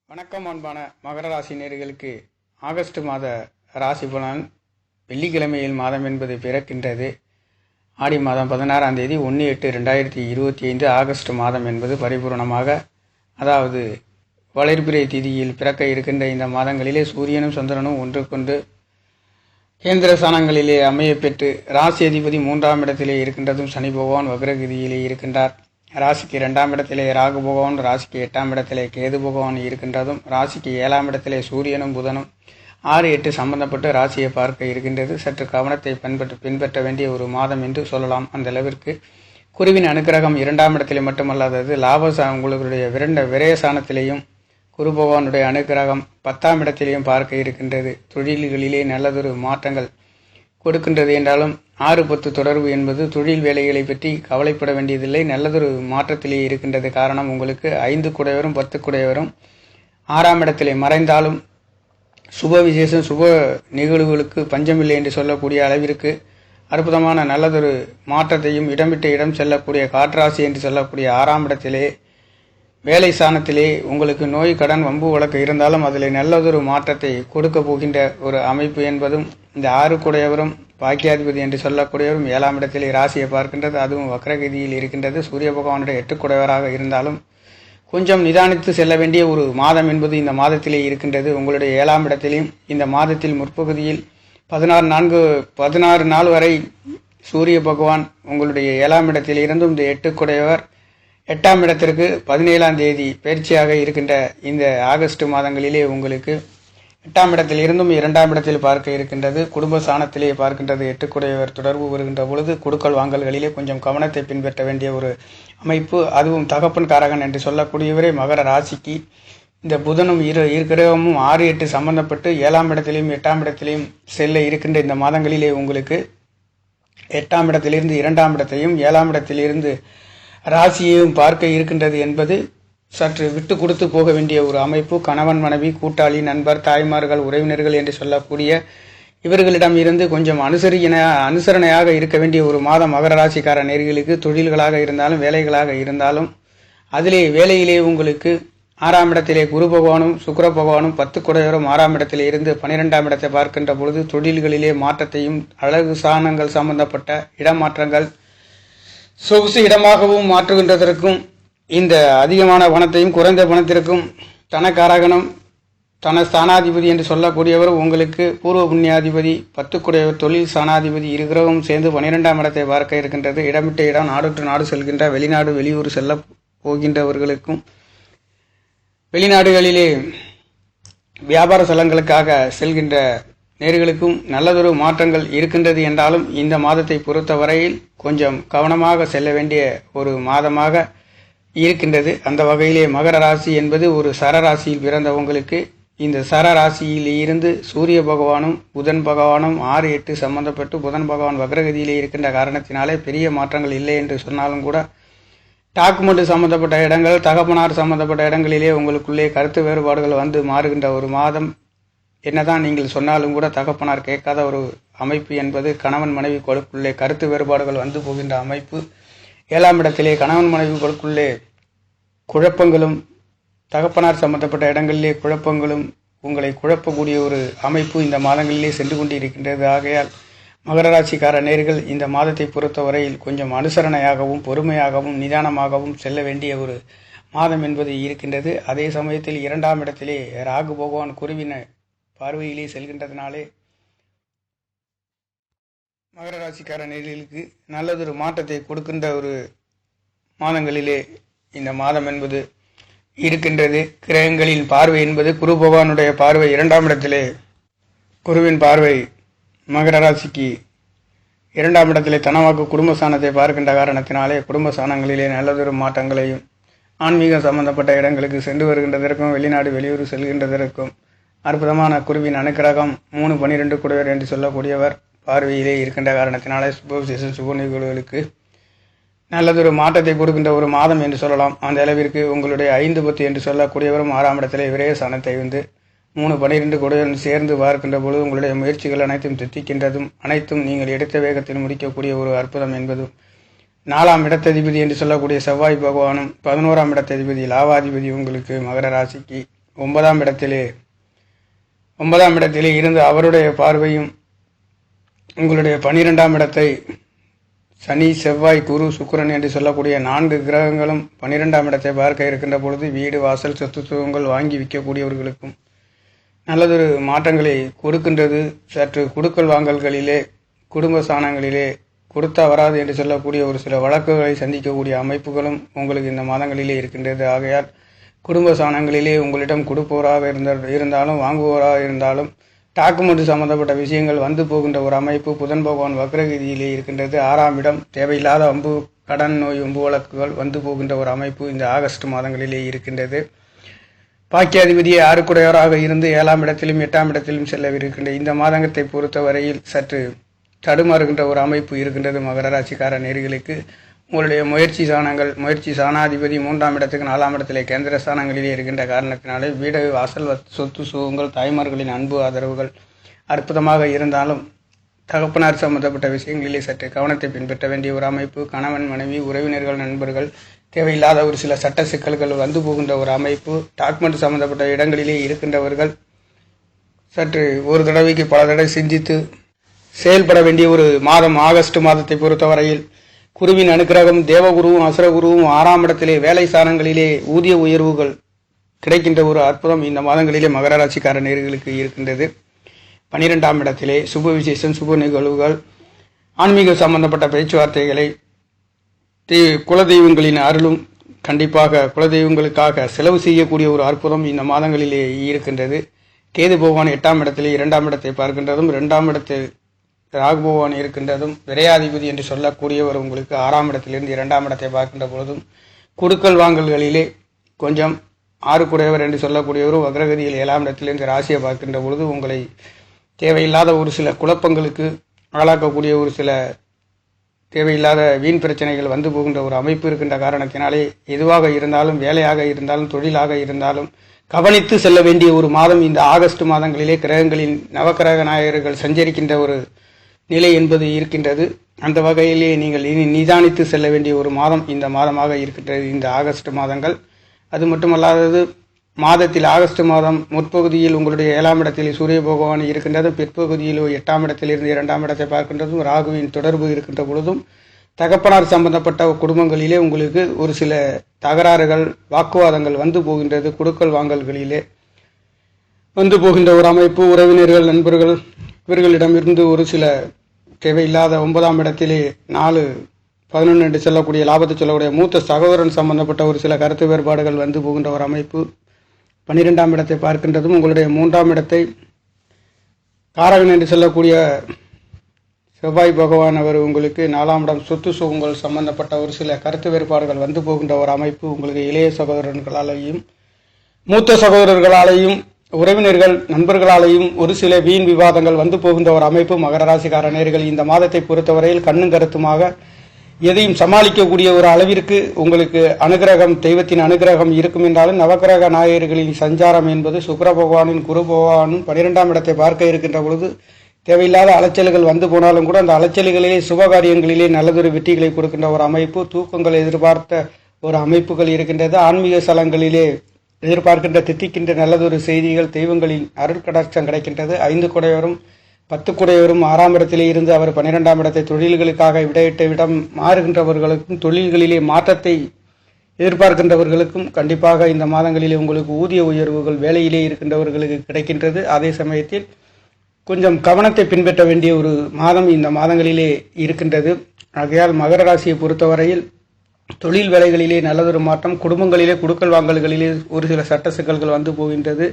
வணக்கம் அன்பான மகர ராசி நேயர்களுக்கு ஆகஸ்ட் மாத ராசி பலன் வெள்ளிக்கிழமையில் மாதம் என்பது பிறக்கின்றது. ஆடி மாதம் 16ஆம் தேதி 1/8/2025 ஆகஸ்ட் மாதம் என்பது பரிபூர்ணமாக, அதாவது வளர்பிறை திதியில் பிறக்க இருக்கின்ற இந்த மாதங்களிலே சூரியனும் சந்திரனும் ஒன்றுக்கொன்று கேந்திர ஸ்தானங்களிலே அமைய பெற்று ராசி அதிபதி 3ஆம் இடத்திலே இருக்கின்றதும் சனி பகவான் வக்ரகதியிலே இருக்கின்றார். ராசிக்கு 2ஆம் இடத்திலே ராகு பகவான், ராசிக்கு 8ஆம் இடத்திலே கேது பகவான் இருக்கின்றதும், ராசிக்கு 7ஆம் இடத்திலே சூரியனும் புதனும் 6-8 சம்பந்தப்பட்டு ராசியை பார்க்க இருக்கின்றது. சற்று கவனத்தை பின்பற்ற வேண்டிய ஒரு மாதம் என்று சொல்லலாம். அந்த அளவிற்கு குருவின் அனுக்கிரகம் 2ஆம் இடத்திலே மட்டுமல்லாதது, உங்களுடைய விரயசானத்திலேயும் குரு பகவானுடைய அனுக்கிரகம் 10ஆம் இடத்திலேயும் பார்க்க இருக்கின்றது. தொழில்களிலே நல்லதொரு மாற்றங்கள் கொடுக்கின்றது என்றாலும் 6-10 தொடர்பு என்பது தொழில் வேலைகளை பற்றி கவலைப்பட வேண்டியதில்லை, நல்லதொரு மாற்றத்திலே இருக்கின்றது. காரணம், உங்களுக்கு 5 குடையவரும் 10 குடையவரும் 6ஆம் இடத்திலே மறைந்தாலும் சுப விசேஷம் சுப நிகழ்வுகளுக்கு பஞ்சமில்லை என்று சொல்லக்கூடிய அளவிற்கு அற்புதமான நல்லதொரு மாற்றத்தையும் இடமிட்டு இடம் செல்லக்கூடிய காற்றாசி என்று சொல்லக்கூடிய 6ஆம் இடத்திலே வேலை ஸ்தானத்திலே உங்களுக்கு நோய் கடன் வம்பு வழக்கு இருந்தாலும் அதில் நல்லதொரு மாற்றத்தை கொடுக்க போகின்ற ஒரு அமைப்பு என்பதும், இந்த 6 குடையவரும் பாக்கியாதிபதி என்று சொல்லக்கூடியவரும் 7ஆம் இடத்திலே ராசியை பார்க்கின்றது. அதுவும் வக்ரகதியில் இருக்கின்றது. சூரிய பகவானுடைய 8 குடையவராக இருந்தாலும் கொஞ்சம் நிதானித்து செல்ல வேண்டிய ஒரு மாதம் என்பது இந்த மாதத்திலே இருக்கின்றது. உங்களுடைய 7ஆம் இடத்திலையும் இந்த மாதத்தில் முற்பகுதியில் 16 நாள் வரை சூரிய பகவான் உங்களுடைய 7ஆம் இடத்தில் இருந்தும் இந்த 8 குடையவர் 8ஆம் இடத்திற்கு 17ஆம் தேதி பயிற்சியாக இருக்கின்ற இந்த ஆகஸ்ட் மாதங்களிலே உங்களுக்கு 8ஆம் இடத்தில் இருந்தும் 2ஆம் இடத்தில் பார்க்க இருக்கின்றது. குடும்ப ஸ்தானத்திலே பார்க்கின்றது. 8 குடையவர் தொடர்பு வருகின்ற பொழுது கொடுக்கல் வாங்கல்களிலே கொஞ்சம் கவனத்தை பின்பற்ற வேண்டிய ஒரு அமைப்பு. அதுவும் தகப்பன் காரகன் என்று சொல்லக்கூடியவரே மகர ராசிக்கு இந்த புதனும் கிரகமும் 6-8 சம்பந்தப்பட்டு 7ஆம் இடத்திலையும் 8ஆம் இடத்திலையும் செல்ல இருக்கின்ற இந்த மாதங்களிலே உங்களுக்கு 8ஆம் இடத்திலிருந்து 2ஆம் இடத்தையும் 7ஆம் இடத்திலிருந்து ராசியையும் பார்க்க இருக்கின்றது என்பது சற்று விட்டு கொடுத்து போக வேண்டிய ஒரு அமைப்பு. கணவன் மனைவி கூட்டாளி நண்பர் தாய்மார்கள் உறவினர்கள் என்று சொல்லக்கூடிய இவர்களிடம் இருந்து கொஞ்சம் அனுசரணையாக இருக்க வேண்டிய ஒரு மாதம் மகர ராசிக்கார நேர்களுக்கு. தொழில்களாக இருந்தாலும் வேலைகளாக இருந்தாலும் அதிலே வேலையிலே உங்களுக்கு 6ஆம் இடத்திலே குரு பகவானும் சுக்கிர பகவானும் 10 குடையவரும் 6ஆம் இடத்திலே இருந்து 12ஆம் இடத்தை பார்க்கின்ற பொழுது தொழில்களிலே மாற்றத்தையும் அழகு சாணங்கள் சம்பந்தப்பட்ட இடமாற்றங்கள் சொகுசு இடமாகவும் மாற்றுகின்றதற்கும், இந்த அதிகமான பணத்தையும் குறைந்த பணத்திற்கும் தனக்காரகனும் தன ஸ்தானாதிபதி என்று சொல்லக்கூடியவர் உங்களுக்கு பூர்வ புண்ணியாதிபதி 10 குடையவர் தொழில் ஸ்தானாதிபதி இருகிரகம் சேர்ந்து 12ஆம் இடத்தை பார்க்க இருக்கின்றது. இடமிட்ட இடம் நாடு நாடு செல்கின்ற வெளிநாடு வெளியூர் செல்ல போகின்றவர்களுக்கும், வெளிநாடுகளிலே வியாபார ஸ்தலங்களுக்காக செல்கின்ற நேர்களுக்கும் நல்லதொரு மாற்றங்கள் இருக்கின்றது என்றாலும் இந்த மாதத்தை பொறுத்தவரையில் கொஞ்சம் கவனமாக செல்ல வேண்டிய ஒரு மாதமாக இருக்கின்றது. அந்த வகையிலே மகர ராசி என்பது ஒரு சரராசியில் பிறந்தவங்களுக்கு இந்த சரராசியில் இருந்து சூரிய பகவானும் புதன் பகவானும் 6-8 சம்பந்தப்பட்டு புதன் பகவான் வக்ரகதியிலே இருக்கின்ற காரணத்தினாலே பெரிய மாற்றங்கள் இல்லை என்று சொன்னாலும் கூட டாக்குமெண்ட் சம்பந்தப்பட்ட இடங்கள், தகப்பனார் சம்பந்தப்பட்ட இடங்களிலே உங்களுக்குள்ளே கருத்து வேறுபாடுகள் வந்து மாறுகின்ற ஒரு மாதம். என்னதான் நீங்கள் சொன்னாலும் கூட தகப்பனார் கேட்காத ஒரு அமைப்பு என்பது கணவன் மனைவி கொடுக்குள்ளே கருத்து வேறுபாடுகள் வந்து போகின்ற அமைப்பு. 7ஆம் இடத்திலே கணவன் மனைவிகளுக்குள்ளே குழப்பங்களும், தகப்பனார் சம்பந்தப்பட்ட இடங்களிலே குழப்பங்களும் உங்களை குழப்பக்கூடிய ஒரு அமைப்பு இந்த மாதங்களிலே சென்று கொண்டு இருக்கின்றது. ஆகையால் மகர ராசிக்கார நேர்கள் இந்த மாதத்தை பொறுத்தவரையில் கொஞ்சம் அனுசரணையாகவும் பொறுமையாகவும் நிதானமாகவும் செல்ல வேண்டிய ஒரு மாதம் என்பது இருக்கின்றது. அதே சமயத்தில் 2ஆம் இடத்திலே ராகு பகவான் குருவின பார்வையிலே செல்கின்றதுனாலே மகர ராசிக்கார நேர்களுக்கு நல்லதொரு மாற்றத்தை கொடுக்கின்ற ஒரு மாதங்களிலே இந்த மாதம் என்பது இருக்கின்றது. கிரகங்களின் பார்வை என்பது குரு பகவானுடைய பார்வை 2ஆம் இடத்திலே, குருவின் பார்வை மகர ராசிக்கு 2ஆம் இடத்திலே தனவாக்கு குடும்பஸ்தானத்தை பார்க்கின்ற காரணத்தினாலே குடும்ப ஸ்தானங்களிலே நல்லதொரு மாற்றங்களையும், ஆன்மீகம் சம்பந்தப்பட்ட இடங்களுக்கு சென்று வருகின்றதற்கும் வெளிநாடு வெளியூர் செல்கின்றதற்கும் அற்புதமான குருவின் அனுக்கிரகம் 3-12 குடையவர் என்று சொல்லக்கூடியவர் பார்வையிலே இருக்கின்ற காரணத்தினாலே சுபவிசேஷம் சுப நிகழ்வுகளுக்கு நல்லதொரு மாற்றத்தை கொடுக்கின்ற ஒரு மாதம் என்று சொல்லலாம். அந்த அளவிற்கு உங்களுடைய 5-10 என்று சொல்லக்கூடியவரும் 6ஆம் இடத்திலே விரயஸ்தானத்தை வந்து 3-12 குடையவரும் சேர்ந்து பார்க்கின்ற பொழுது உங்களுடைய முயற்சிகள் அனைத்தும் தித்திக்கின்றதும், அனைத்தும் நீங்கள் எடுத்த வேகத்தில் முடிக்கக்கூடிய ஒரு அற்புதம் என்பதும், 4ஆம் இடத்ததிபதி என்று சொல்லக்கூடிய செவ்வாய் பகவானும் 11ஆம் இடத்ததிபதி லாவாதிபதி உங்களுக்கு மகர ராசிக்கு ஒன்பதாம் இடத்திலே இருந்து அவருடைய பார்வையும் உங்களுடைய 12ஆம் இடத்தை சனி, செவ்வாய், குரு, சுக்கிரன் என்று சொல்லக்கூடிய 4 கிரகங்களும் 12ஆம் இடத்தை பார்க்க இருக்கின்ற பொழுது வீடு, வாசல், சொத்து சுகங்கள் வாங்கி விற்கக்கூடியவர்களுக்கும் நல்லதொரு மாற்றங்களை கொடுக்கின்றது. சற்று குடுக்கல் வாங்கல்களிலே, குடும்ப சாணங்களிலே கொடுத்தா வராது என்று சொல்லக்கூடிய ஒரு சில வழக்குகளை சந்திக்கக்கூடிய அமைப்புகளும் உங்களுக்கு இந்த மாதங்களிலே இருக்கின்றது. ஆகையால் குடும்ப சாணங்களிலே உங்களிடம் கொடுப்பவராக இருந்தாலும் வாங்குவோராக இருந்தாலும் டாக்குமெண்ட் சம்பந்தப்பட்ட விஷயங்கள் வந்து போகின்ற ஒரு அமைப்பு புதன் பகவான் வக்ரகதியிலே இருக்கின்றது. 6ஆம் இடம் தேவையில்லாத வம்பு, கடன், நோய், வம்பு வழக்குகள் வந்து போகின்ற ஒரு அமைப்பு இந்த ஆகஸ்ட் மாதங்களிலே இருக்கின்றது. பாக்கியாதிபதியை 6 இருந்து 7ஆம் இடத்திலும் 8ஆம் இடத்திலும் செல்லவிருக்கின்ற இந்த மாதத்தை பொறுத்தவரையில் சற்று தடுமாறுகின்ற ஒரு அமைப்பு இருக்கின்றது. மகர ராசிக்கார நேயர்களுக்கு உங்களுடைய முயற்சி சாணாதிபதி 3ஆம் இடத்துக்கு 4ஆம் இடத்திலே கேந்திர ஸ்தானங்களிலே இருக்கின்ற காரணத்தினாலே வீடு, வாசல், சொத்து சுகங்கள், தாய்மார்களின் அன்பு ஆதரவுகள் அற்புதமாக இருந்தாலும் தகப்பனார் சம்பந்தப்பட்ட விஷயங்களிலே சற்று கவனத்தை பின்பற்ற வேண்டிய ஒரு அமைப்பு. கணவன், மனைவி, உறவினர்கள், நண்பர்கள் தேவையில்லாத ஒரு சில சட்ட சிக்கல்கள் வந்து போகின்ற ஒரு அமைப்பு. டாக்குமெண்ட் சம்பந்தப்பட்ட இடங்களிலே இருக்கின்றவர்கள் சற்று ஒரு தடவைக்கு பல தடவை சிந்தித்து செயல்பட வேண்டிய ஒரு மாதம் ஆகஸ்ட் மாதத்தை பொறுத்தவரையில். குருவின் அனுக்கிரகம், தேவகுருவும் அசுரகுருவும் 6ஆம் இடத்திலே வேலை ஸ்தானங்களிலே ஊதிய உயர்வுகள் கிடைக்கின்ற ஒரு அற்புதம் இந்த மாதங்களிலே மகர ராசிக்கார நேயர்களுக்கு இருக்கின்றது. 12ஆம் இடத்திலே சுப விசேஷம், சுப நிகழ்வுகள், ஆன்மீக சம்பந்தப்பட்ட பேச்சுவார்த்தைகளை, குலதெய்வங்களின் அருளும் கண்டிப்பாக குலதெய்வங்களுக்காக செலவு செய்யக்கூடிய ஒரு அற்புதம் இந்த மாதங்களிலே இருக்கின்றது. கேது பகவான் 8ஆம் இடத்திலே 2ஆம் இடத்தை பார்க்கின்றதும் 2ஆம் இடத்தில் ராகு பகவான் இருக்கின்றதும் விரையாதிபதி என்று சொல்லக்கூடியவர் உங்களுக்கு 6ஆம் இடத்திலிருந்து 2ஆம் இடத்தை பார்க்கின்ற பொழுதும் குடுக்கல் வாங்கல்களிலே கொஞ்சம் 6 என்று சொல்லக்கூடியவரும் வக்ரகதியில் 7ஆம் இடத்திலிருந்து ராசியை பார்க்கின்ற பொழுது உங்களை தேவையில்லாத ஒரு சில குழப்பங்களுக்கு ஆளாக்கக்கூடிய ஒரு சில தேவையில்லாத வீண் பிரச்சனைகள் வந்து போகின்ற ஒரு அமைப்பு இருக்கின்ற காரணத்தினாலே எதுவாக இருந்தாலும், வேலையாக இருந்தாலும், தொழிலாக இருந்தாலும் கவனித்து செல்ல வேண்டிய ஒரு மாதம் இந்த ஆகஸ்ட் மாதங்களிலே கிரகங்களின் நவக்கிரக நாயகர்கள் சஞ்சரிக்கின்ற ஒரு நிலை என்பது இருக்கின்றது. அந்த வகையிலே நீங்கள் நிதானித்து செல்ல வேண்டிய ஒரு மாதம் இந்த மாதமாக இருக்கின்றது இந்த ஆகஸ்ட் மாதங்கள். அது மட்டுமல்லாதது மாதத்தில் ஆகஸ்ட் மாதம் முற்பகுதியில் உங்களுடைய 7ஆம் இடத்தில் சூரிய பகவான் இருக்கின்றது. பிற்பகுதியில் 8ஆம் இடத்திலிருந்து 2ஆம் இடத்தை பார்க்கின்றதும் ராகுவின் தொடர்பு இருக்கின்ற பொழுதும் தகப்பனார் சம்பந்தப்பட்ட குடும்பங்களிலே உங்களுக்கு ஒரு சில தகராறுகள், வாக்குவாதங்கள் வந்து போகின்றது. குடுக்கல் வாங்கல்களிலே வந்து போகின்ற ஒரு அமைப்பு. உறவினர்கள், நண்பர்கள் இவர்களிடமிருந்து ஒரு சில தேவையில்லாத 9ஆம் இடத்திலே 4-11 என்று சொல்லக்கூடிய லாபத்தை சொல்லக்கூடிய மூத்த சகோதரன் சம்பந்தப்பட்ட ஒரு சில கருத்து வேறுபாடுகள் வந்து போகின்ற ஒரு அமைப்பு. 12ஆம் இடத்தை பார்க்கின்றதும் உங்களுடைய 3ஆம் இடத்தை காரகன் என்று சொல்லக்கூடிய செவ்வாய் பகவான் அவர் உங்களுக்கு 4ஆம் இடம் சொத்து சுகங்கள் சம்பந்தப்பட்ட ஒரு சில கருத்து வேறுபாடுகள் வந்து போகின்ற ஒரு அமைப்பு. உங்களுக்கு இளைய சகோதரர்களாலேயும் மூத்த சகோதரர்களாலேயும் உறவினர்கள், நண்பர்களாலேயும் ஒரு சில வீண் விவாதங்கள் வந்து போகின்ற ஒரு அமைப்பு. மகர ராசிக்கார நேயர்கள் இந்த மாதத்தை பொறுத்தவரையில் கண்ணும் கருத்துமாக எதையும் சமாளிக்கக்கூடிய ஒரு அளவிற்கு உங்களுக்கு அனுகிரகம், தெய்வத்தின் அனுகிரகம் இருக்கும் என்றாலும் நவக்கிரக நாயகர்களின் சஞ்சாரம் என்பது சுக்கிர பகவானின், குரு பகவானும் 12ஆம் இடத்தை பார்க்க இருக்கின்ற பொழுது தேவையில்லாத அலைச்சல்கள் வந்து போனாலும் கூட அந்த அலைச்சல்களிலே சுபகாரியங்களிலே நல்லதொரு வெற்றிகளை கொடுக்கின்ற ஒரு அமைப்பு. தூக்கங்கள் எதிர்பார்த்த ஒரு அமைப்புகள் இருக்கின்றது. ஆன்மீக ஸ்தலங்களிலே எதிர்பார்க்கின்ற தித்திக்கின்ற நல்லதொரு செய்திகள், தெய்வங்களின் அருட்கடாட்சம் கிடைக்கின்றது. 5 குடையவரும் 10 குடையவரும் 6ஆம் இடத்திலே இருந்து அவர் 12ஆம் இடத்தை தொழில்களுக்காக விடையிட்ட விடம் மாறுகின்றவர்களுக்கும், தொழில்களிலே மாற்றத்தை எதிர்பார்க்கின்றவர்களுக்கும் கண்டிப்பாக இந்த மாதங்களிலே உங்களுக்கு ஊதிய உயர்வுகள் வேலையிலே இருக்கின்றவர்களுக்கு கிடைக்கின்றது. அதே சமயத்தில் கொஞ்சம் கவனத்தை பின்பற்ற வேண்டிய ஒரு மாதம் இந்த மாதங்களிலே இருக்கின்றது. ஆகையால் மகர ராசியை பொறுத்தவரையில் தொழில் வேலைகளிலே நல்லதொரு மாற்றம், குடும்பங்களிலே குடுக்கல் வாங்கல்களிலே ஒரு சில சட்ட சிக்கல்கள் வந்து போகின்றது.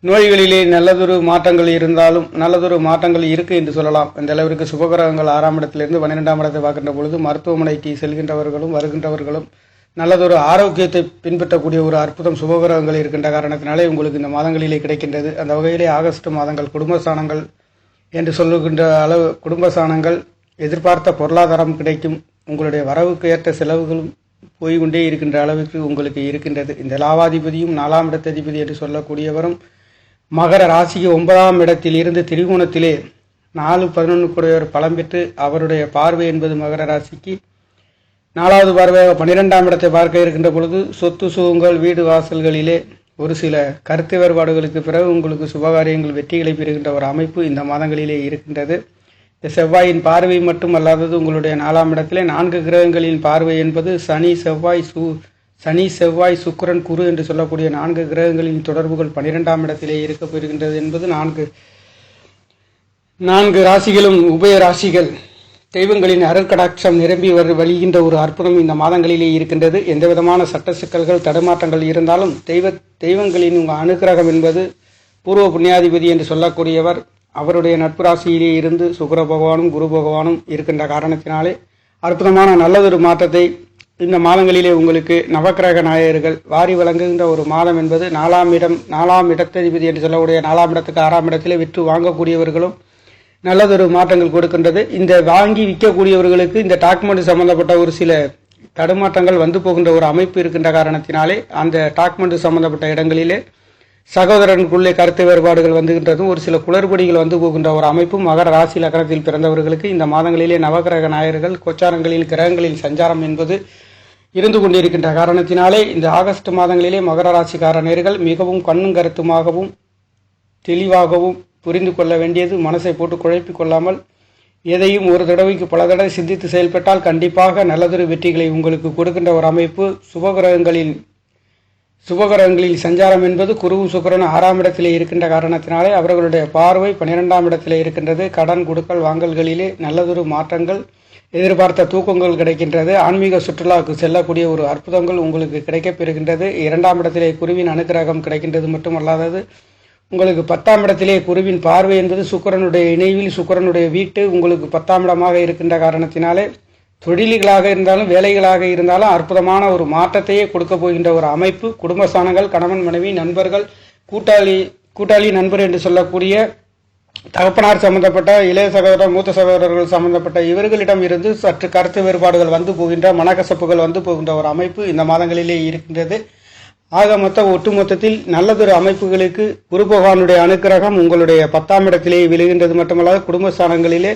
நோய்களிலே நல்லதொரு மாற்றங்கள் இருந்தாலும் நல்லதொரு மாற்றங்கள் இருக்கு என்று சொல்லலாம். இந்த அளவிற்கு சுபகிரகங்கள் 6ஆம் இடத்திலிருந்து 12ஆம் இடத்தை பார்க்கின்ற பொழுது மருத்துவமனைக்கு செல்கின்றவர்களும் வருகின்றவர்களும் நல்லதொரு ஆரோக்கியத்தை பின்பற்றக்கூடிய ஒரு அற்புதம் சுபகிரகங்கள் இருக்கின்ற காரணத்தினாலே உங்களுக்கு இந்த மாதங்களிலே கிடைக்கின்றது. அந்த வகையிலே ஆகஸ்ட் மாதங்கள் குடும்பஸ்தானங்கள் என்று சொல்லுகின்ற அளவு குடும்பஸ்தானங்கள் எதிர்பார்த்த பொருளாதாரம் கிடைக்கும். உங்களுடைய வரவுக்கு ஏற்ற செலவுகளும் போய்கொண்டே இருக்கின்ற அளவுக்கு உங்களுக்கு இருக்கின்றது. இந்த லாவாதிபதியும் 4ஆம் இடத்ததிபதி என்று சொல்லக்கூடியவரும் மகர ராசிக்கு 9ஆம் இடத்தில் இருந்து திரிகோணத்திலே 4-11 கூடியவர் பலம் பெற்று அவருடைய பார்வை என்பது மகர ராசிக்கு 4வது பார்வையாக 12ஆம் இடத்தை பார்க்க இருக்கின்ற பொழுது சொத்து சுகங்கள், வீடு வாசல்களிலே ஒரு சில கருத்து வேறுபாடுகளுக்கு பிறகு உங்களுக்கு சுபகாரியங்கள் வெற்றிகளை பெறுகின்ற ஒரு அமைப்பு இந்த மாதங்களிலே இருக்கின்றது. இந்த செவ்வாயின் பார்வை மட்டும் அல்லாதது உங்களுடைய 4ஆம் இடத்திலே 4 கிரகங்களின் பார்வை என்பது சனி செவ்வாய் சுக்கிரன் குரு என்று சொல்லக்கூடிய 4 கிரகங்களின் தொடர்புகள் 12ஆம் இடத்திலே இருக்க பெறுகின்றது என்பது 4 ராசிகளும் உபய ராசிகள் தெய்வங்களின் அருட்கடாட்சம் நிரம்பி வழிகின்ற ஒரு அற்புதம் இந்த மாதங்களிலே இருக்கின்றது. எந்த விதமான சட்ட சிக்கல்கள் தடுமாற்றங்கள் இருந்தாலும் தெய்வங்களின் உங்கள் அனுக்கிரகம் என்பது பூர்வ புண்ணியாதிபதி என்று சொல்லக்கூடியவர் அவருடைய நட்பு ராசியிலே இருந்து சுக்கிர பகவானும் குரு பகவானும் இருக்கின்ற காரணத்தினாலே அற்புதமான நல்லதொரு மாற்றத்தை இந்த மாதங்களிலே உங்களுக்கு நவக்கிரக நாயகர்கள் வாரி வழங்குகின்ற ஒரு மாதம் என்பது 4ஆம் இடத்ததிபதி என்று சொல்லக்கூடிய 4ஆம் இடத்துக்கு 6ஆம் இடத்திலே விற்று வாங்கக்கூடியவர்களும் நல்லதொரு மாற்றங்கள் கொடுக்கின்றது. இந்த வாங்கி விற்கக்கூடியவர்களுக்கு இந்த டாக்குமெண்ட் சம்பந்தப்பட்ட ஒரு சில தடுமாற்றங்கள் வந்து போகின்ற ஒரு அமைப்பு இருக்கின்ற காரணத்தினாலே அந்த டாக்குமெண்ட் சம்பந்தப்பட்ட இடங்களிலே சகோதரனுக்குள்ளே கருத்து வேறுபாடுகள் வந்துகின்றதும் ஒரு சில குளறுபடிகள் வந்து போகின்ற ஒரு அமைப்பும் மகர ராசி லக்னத்தில் பிறந்தவர்களுக்கு இந்த மாதங்களிலே நவகிரக நாயகர்கள் கோச்சாரங்களில் கிரகங்களின் சஞ்சாரம் என்பது இருந்து கொண்டிருக்கின்ற காரணத்தினாலே இந்த ஆகஸ்ட் மாதங்களிலே மகர ராசிக்கார நேயர்கள் மிகவும் கண்ணும் கருத்துமாகவும் தெளிவாகவும் புரிந்து கொள்ள வேண்டியது மனசை போட்டு குழப்பிக் கொள்ளாமல் எதையும் ஒரு தடவைக்கு பல தடவை சிந்தித்து செயல்பட்டால் கண்டிப்பாக நல்லதொரு வெற்றிகளை உங்களுக்கு கொடுக்கின்ற ஒரு அமைப்பு. சுபகிரகங்களில் சஞ்சாரம் என்பது குருவும் சுக்கிரனும் 6ஆம் இடத்திலே இருக்கின்ற காரணத்தினாலே அவர்களுடைய பார்வை 12ஆம் இடத்திலே இருக்கின்றது. கடன் கொடுக்கல் வாங்கல்களிலே நல்லதொரு மாற்றங்கள், எதிர்பார்த்த தூக்கங்கள் கிடைக்கின்றது. ஆன்மீக சுற்றுலாவுக்கு செல்லக்கூடிய ஒரு அற்புதங்கள் உங்களுக்கு கிடைக்கப் பெறுகின்றது. 2ஆம் இடத்திலே குருவின் அனுக்கிரகம் கிடைக்கின்றது மட்டுமல்லாதது உங்களுக்கு 10ஆம் இடத்திலே குருவின் பார்வை என்பது சுக்கிரனுடைய இணைவில் சுக்கிரனுடைய வீட்டு உங்களுக்கு 10ஆம் இடமாக இருக்கின்ற காரணத்தினாலே தொழில்களாக இருந்தாலும் வேலைகளாக இருந்தாலும் அற்புதமான ஒரு மாற்றத்தையே கொடுக்க போகின்ற ஒரு அமைப்பு. குடும்பஸ்தானங்கள், கணவன் மனைவி, நண்பர்கள், கூட்டாளி நண்பர் என்று சொல்லக்கூடிய தகப்பனார் சம்பந்தப்பட்ட இளைய சகோதரர், மூத்த சகோதரர்கள் சம்பந்தப்பட்ட இவர்களிடம் இருந்து சற்று கருத்து வேறுபாடுகள் வந்து போகின்ற மனக்கசப்புகள் வந்து போகின்ற ஒரு அமைப்பு இந்த மாதங்களிலே இருக்கின்றது. ஆக ஒட்டுமொத்தத்தில் நல்லதொரு அமைப்புகளுக்கு குரு பகவானுடைய அனுக்கிரகம் உங்களுடைய 10ஆம் இடத்திலே விழுகின்றது மட்டுமல்லாது குடும்பஸ்தானங்களிலே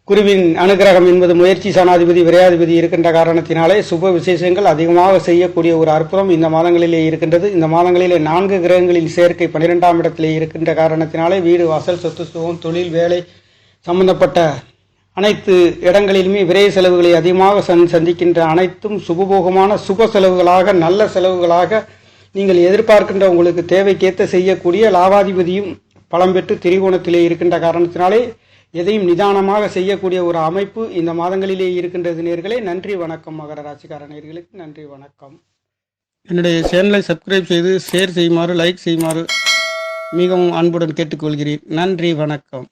குருவின் அனுக்கிரகம் என்பது முயற்சி சனாதிபதி விரையாதிபதி இருக்கின்ற காரணத்தினாலே சுப விசேஷங்கள் அதிகமாக செய்யக்கூடிய ஒரு அற்புதம் இந்த மாதங்களிலே இருக்கின்றது. இந்த மாதங்களிலே 4 கிரகங்களின் சேர்க்கை 12ஆம் இடத்திலே இருக்கின்ற காரணத்தினாலே வீடு, வாசல், சொத்து சுகம், தொழில், வேலை சம்பந்தப்பட்ட அனைத்து இடங்களிலுமே விரைய செலவுகளை அதிகமாக சந்திக்கின்ற அனைத்தும் சுபபோகமான சுப செலவுகளாக நல்ல செலவுகளாக நீங்கள் எதிர்பார்க்கின்ற உங்களுக்கு தேவைக்கேற்ற செய்யக்கூடிய லாபாதிபதியும் பலம் பெற்று திரிகோணத்திலே இருக்கின்ற காரணத்தினாலே எதையும் நிதானமாக செய்யக்கூடிய ஒரு அமைப்பு இந்த மாதங்களிலே இருக்கின்றது. நேயர்களே, நன்றி வணக்கம். மகர ராசிக்கார நேயர்களுக்கு நன்றி வணக்கம். என்னுடைய சேனலை சப்ஸ்கிரைப் செய்து ஷேர் செய்யுமாறு, லைக் செய்யுமாறு மிகவும் அன்புடன் கேட்டுக்கொள்கிறேன். நன்றி வணக்கம்.